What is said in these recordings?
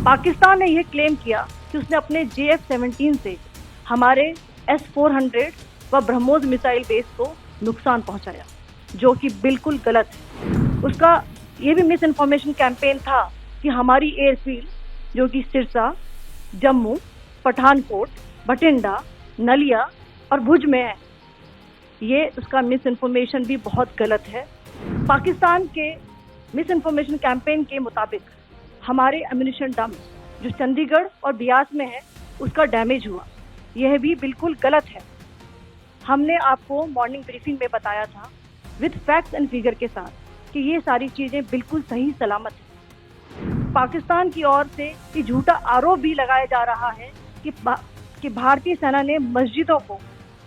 पाकिस्तान ने यह क्लेम किया कि उसने अपने JF-17 से हमारे S-400 व ब्रह्मोस मिसाइल बेस को नुकसान पहुंचाया, जो कि बिल्कुल गलत है। उसका ये भी मिस इन्फॉर्मेशन कैंपेन था कि हमारी एयरफील्ड, जो कि सिरसा, जम्मू, पठानकोट, बठिंडा, नलिया और भुज में है, ये उसका मिस इन्फॉर्मेशन भी बहुत गलत है। पाकिस्तान के मिस इन्फॉर्मेशन कैंपेन के मुताबिक हमारे एम्यूनिशन डंप जो चंडीगढ़ और बियास में है, उसका डैमेज हुआ, यह भी बिल्कुल गलत है। हमने आपको मॉर्निंग ब्रीफिंग में बताया था विद फैक्ट्स एंड फिगर के साथ कि ये सारी चीज़ें बिल्कुल सही सलामत है। पाकिस्तान की ओर से ये झूठा आरोप भी लगाया जा रहा है कि भारतीय सेना ने मस्जिदों को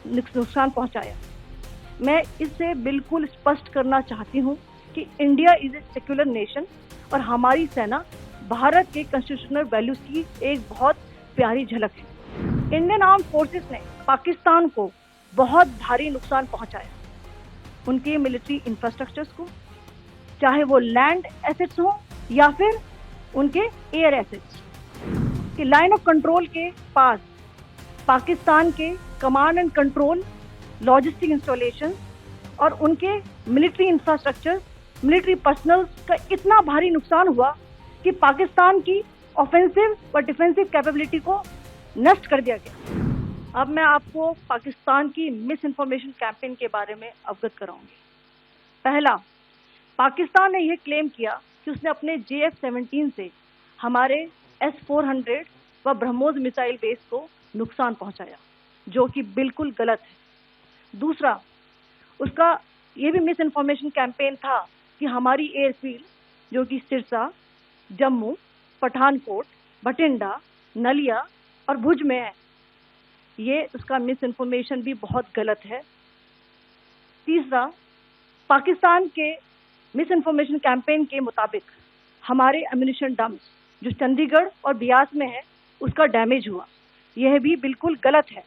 नुकसान पहुंचाया। मैं इससे बिल्कुल स्पष्ट करना चाहती हूं कि India is a secular nation और हमारी सेना भारत के कॉन्स्टिट्यूशनल वैल्यूज की एक बहुत प्यारी झलक है। इंडियन आर्म फोर्सेस ने पाकिस्तान को बहुत भारी नुकसान पहुंचाया, उनके मिलिट्री इंफ्रास्ट्रक्चर्स को, चाहे वो लैंड एसेट्स हो या फिर उनके एयर एसेट्स। कि लाइन ऑफ कंट्रोल के पास पाकिस्तान के command and control, logistic installation और उनके मिलिट्री इंफ्रास्ट्रक्चर, मिलिट्री पर्सनल का इतना भारी नुकसान हुआ कि पाकिस्तान की ऑफेंसिव व डिफेंसिव कैपेबिलिटी को नष्ट कर दिया गया। अब मैं आपको पाकिस्तान की मिस इन्फॉर्मेशन कैंपेन के बारे में अवगत कराऊंगी। पहला, पाकिस्तान ने यह क्लेम किया कि उसने अपने JF-17 से हमारे S-400 व ब्रह्मोस मिसाइल बेस को नुकसान पहुंचाया, जो कि बिल्कुल गलत है। दूसरा, उसका ये भी मिस इन्फॉर्मेशन कैंपेन था कि हमारी एयरफील्ड, जो कि सिरसा, जम्मू, पठानकोट, बठिंडा, नलिया और भुज में है, ये उसका मिस इन्फॉर्मेशन भी बहुत गलत है। तीसरा, पाकिस्तान के मिस इन्फॉर्मेशन कैंपेन के मुताबिक हमारे एम्यूनिशन डंप जो चंडीगढ़ और बियास में है, उसका डैमेज हुआ, यह भी बिल्कुल गलत है।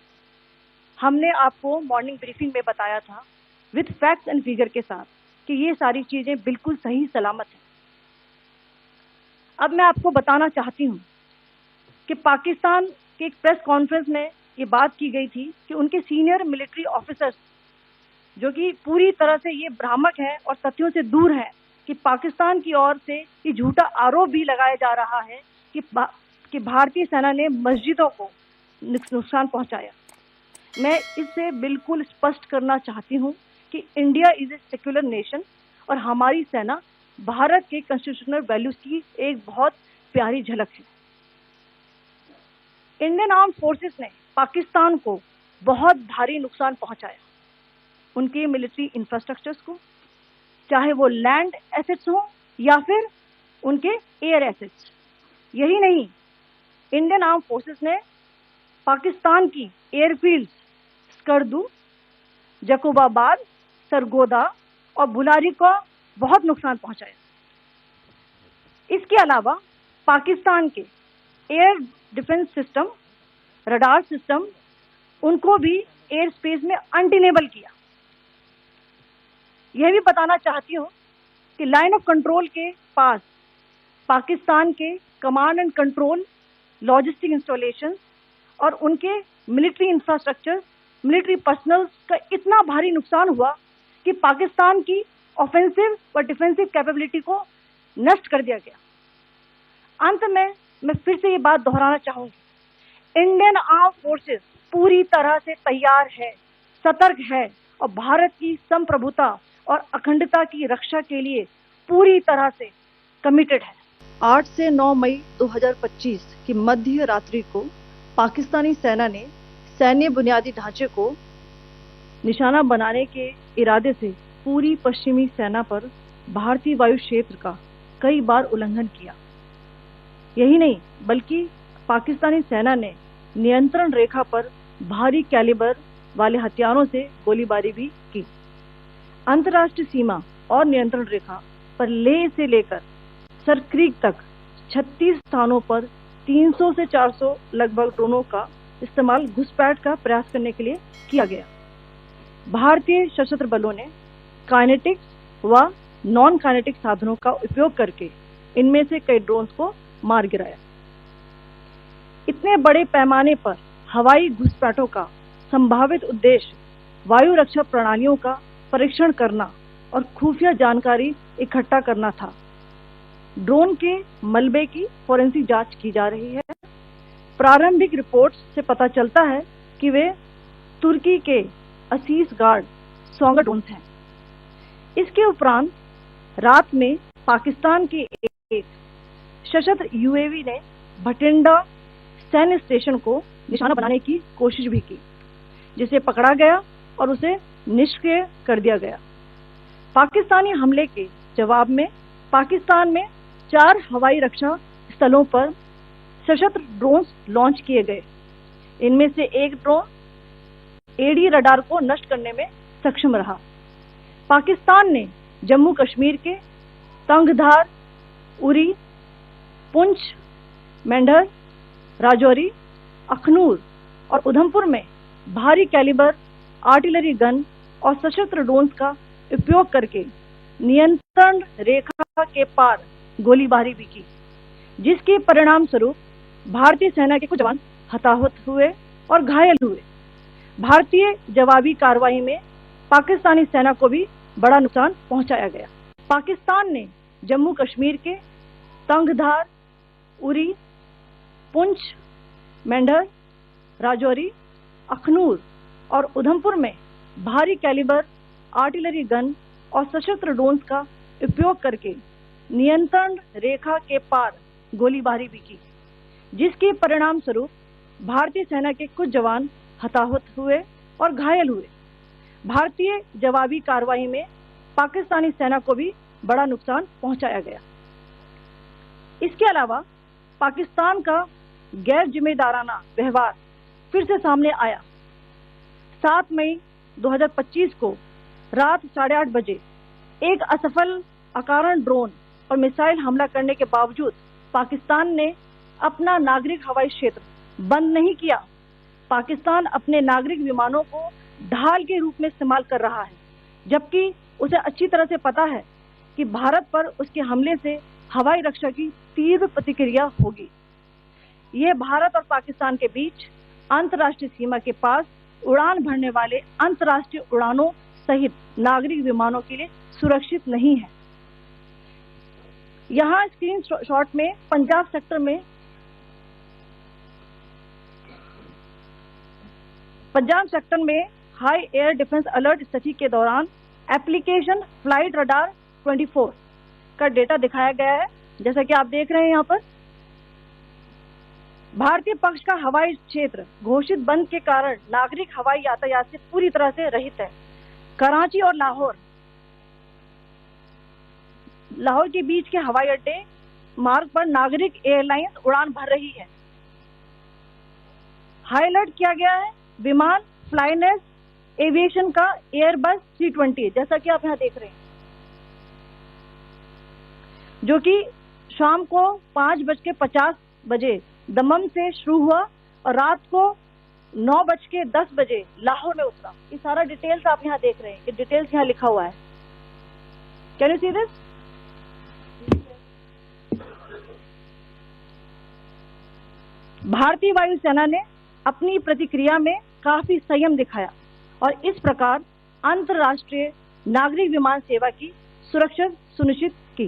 हमने आपको मॉर्निंग ब्रीफिंग में बताया था विद फैक्ट्स एंड फिगर के साथ कि ये सारी चीजें बिल्कुल सही सलामत हैं। अब मैं आपको बताना चाहती हूँ कि पाकिस्तान के एक प्रेस कॉन्फ्रेंस में ये बात की गई थी कि उनके सीनियर मिलिट्री ऑफिसर्स, जो कि पूरी तरह से ये भ्रामक हैं और तथ्यों से दूर हैं, कि पाकिस्तान की ओर से ये झूठा आरोप भी लगाया जा रहा है कि भारतीय सेना ने मस्जिदों को नुकसान पहुंचाया। मैं इससे बिल्कुल स्पष्ट करना चाहती हूं कि India is a secular nation और हमारी सेना भारत के कॉन्स्टिट्यूशनल वैल्यूज की एक बहुत प्यारी झलक है। इंडियन आर्म फोर्सेस ने पाकिस्तान को बहुत भारी नुकसान पहुंचाया, उनके मिलिट्री इंफ्रास्ट्रक्चर्स को, चाहे वो लैंड एसेट्स हो या फिर उनके एयर एसेट्स। यही नहीं, इंडियन आर्म फोर्सेस ने पाकिस्तान की एयरफील्ड स्कर्दू, जकोबाबाद, सरगोदा और बुलारी को बहुत नुकसान पहुंचाया। इसके अलावा पाकिस्तान के air defence system, radar system, उनको भी एयर स्पेस में अनटेनेबल किया। यह भी बताना चाहती हूँ कि लाइन ऑफ कंट्रोल के पास पाकिस्तान के command and control, logistic installation और उनके मिलिट्री इंफ्रास्ट्रक्चर, मिलिट्री पर्सनल का इतना भारी नुकसान हुआ कि पाकिस्तान की ऑफेंसिव व डिफेंसिव कैपेबिलिटी को नष्ट कर दिया गया। अंत में मैं फिर से ये बात दोहराना चाहूंगी, इंडियन आर्म फोर्सेस पूरी तरह से तैयार है, सतर्क है और भारत की संप्रभुता और अखंडता की रक्षा के लिए पूरी तरह से कमिटेड है। 8 से 9 मई 2025 की मध्य रात्रि को पाकिस्तानी सेना ने सैन्य बुनियादी ढांचे को निशाना बनाने के इरादे से पूरी पश्चिमी सेना पर भारतीय वायु क्षेत्र का कई बार उल्लंघन किया। यही नहीं, बल्कि पाकिस्तानी सेना ने नियंत्रण रेखा पर भारी कैलिबर वाले हथियारों से गोलीबारी भी की। अंतर्राष्ट्रीय सीमा और नियंत्रण रेखा पर लेह से लेकर सरक्रीक तक 36 स्थानों पर 300 से 400 लगभग ड्रोनों का इस्तेमाल घुसपैठ का प्रयास करने के लिए किया गया। भारतीय सशस्त्र बलों ने काइनेटिक व नॉन काइनेटिक साधनों का उपयोग करके इनमें से कई ड्रोन्स को मार गिराया। इतने बड़े पैमाने पर हवाई घुसपैठों का संभावित उद्देश्य वायु रक्षा प्रणालियों का परीक्षण करना और खुफिया जानकारी इकट्ठा करना था। ड्रोन के मलबे की फोरेंसिक जांच की जा रही है। प्रारंभिक रिपोर्ट्स से पता चलता है कि वे तुर्की के असीस गार्ड स्वागत ड्रोन हैं। इसके उपरांत रात में पाकिस्तान के एक सशस्त्र यूएवी ने भटिंडा सैन्य स्टेशन को निशाना बनाने की कोशिश भी की, जिसे पकड़ा गया और उसे निष्क्रिय कर दिया गया। पाकिस्तानी हमले के जवाब में पाकिस्तान में 4 हवाई रक्षा स्थलों पर सशस्त्र ड्रोन लॉन्च किए गए। इनमें से एक ड्रोन एडी रडार को नष्ट करने में सक्षम रहा। पाकिस्तान ने जम्मू कश्मीर के तंगधार, उरी, पुंछ, मेंढर, राजौरी, अखनूर और उधमपुर में भारी कैलिबर आर्टिलरी गन और सशस्त्र ड्रोन्स का उपयोग करके नियंत्रण रेखा के पार गोलीबारी भी की, जिसके परिणाम स्वरूप भारतीय सेना के कुछ जवान हताहत हुए और घायल हुए। भारतीय जवाबी कार्रवाई में पाकिस्तानी सेना को भी बड़ा नुकसान पहुंचाया गया। पाकिस्तान ने जम्मू कश्मीर के तंगधार, उरी, पुंछ, मेंढर, राजौरी, अखनूर और उधमपुर में भारी कैलिबर आर्टिलरी गन और सशस्त्र ड्रोन्स का उपयोग करके नियंत्रण रेखा के पार गोलीबारी भी की, जिसके परिणाम स्वरूप भारतीय सेना के कुछ जवान हताहत हुए और घायल हुए। भारतीय जवाबी कार्रवाई में पाकिस्तानी सेना को भी बड़ा नुकसान पहुंचाया गया। इसके अलावा पाकिस्तान का गैर जिम्मेदाराना व्यवहार फिर से सामने आया। 7 मई 2025 को रात 8:30 बजे एक असफल अकारण ड्रोन और मिसाइल हमला करने के बावजूद पाकिस्तान ने अपना नागरिक हवाई क्षेत्र बंद नहीं किया। पाकिस्तान अपने नागरिक विमानों को ढाल के रूप में इस्तेमाल कर रहा है, जबकि उसे अच्छी तरह से पता है कि भारत पर उसके हमले से हवाई रक्षा की तीव्र प्रतिक्रिया होगी। यह भारत और पाकिस्तान के बीच अंतर्राष्ट्रीय सीमा के पास उड़ान भरने वाले अंतर्राष्ट्रीय उड़ानों सहित नागरिक विमानों के लिए सुरक्षित नहीं है। यहाँ स्क्रीन शॉट में पंजाब सेक्टर में हाई एयर डिफेंस अलर्ट स्थिति के दौरान एप्लीकेशन फ्लाइट रडार 24 का डेटा दिखाया गया है। जैसा कि आप देख रहे हैं यहाँ पर भारतीय पक्ष का हवाई क्षेत्र घोषित बंद के कारण नागरिक हवाई यातायात से पूरी तरह से रहित है। कराची और लाहौर के बीच के हवाई अड्डे मार्ग पर नागरिक एयरलाइंस उड़ान भर रही है। हाई अलर्ट किया गया है विमान फ्लाइनेस एविएशन का एयरबस 320, जैसा कि आप यहाँ देख रहे हैं, जो कि शाम को 5:50 बजे दमम से शुरू हुआ और रात को 9:10 बजे लाहौर में उतरा। ये सारा डिटेल्स आप यहाँ देख रहे हैं, ये डिटेल्स यहाँ लिखा हुआ है। Can you see this? भारतीय वायुसेना ने अपनी प्रतिक्रिया में काफी संयम दिखाया और इस प्रकार अंतर्राष्ट्रीय नागरिक विमान सेवा की सुरक्षा सुनिश्चित की।